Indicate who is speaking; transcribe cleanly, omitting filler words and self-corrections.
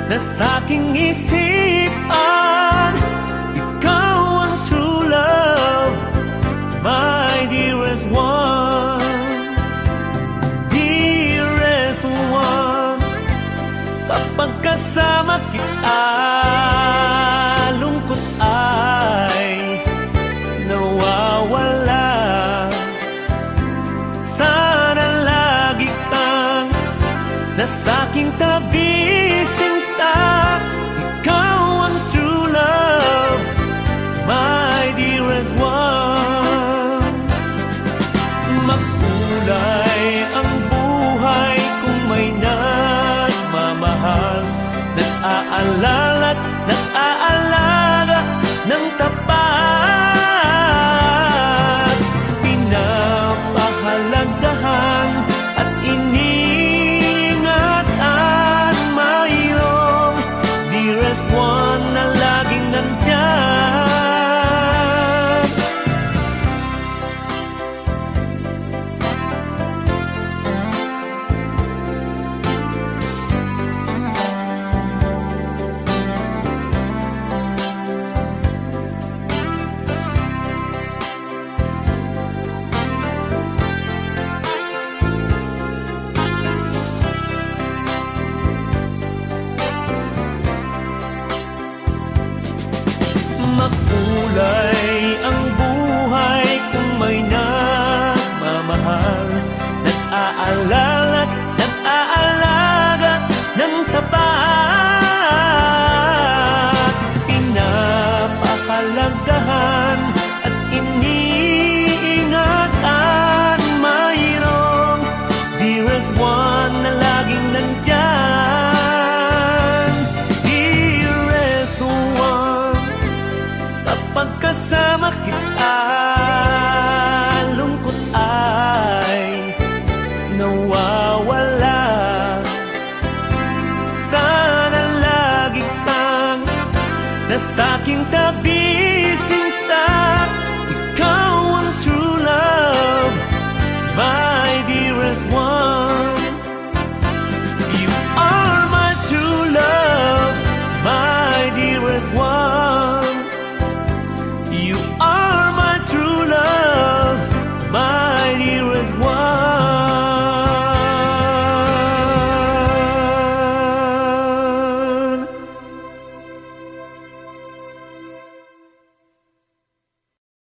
Speaker 1: na sa'king isipan. Ikaw ang true love, my dearest one. Dearest one, kapag kasama kita, lungkot ay nawawala. Sana lagi kang nasa aking tabi, sinta. Ikaw ang true love, my dearest one. Makulay ang buhay kung may nagmamahal, nag-aalala't nag-aalaga ng tapat. Pinapahalagahan at iniingatan, mayroong dearest one na laging nandyan. Makulay ang buhay kung may nagmamahal, nag-aalala't nag-aalaga ng tapat. Pinapahalagahan at iniingatan, mayroong dearest one na laging nandyan. Dearest one, kapag kasama kita, lungkot ay nawawala. Sana lagi kang nasa aking tabi, sinta. Ikaw ang true love, my dearest one. You are my true love, my dearest one. You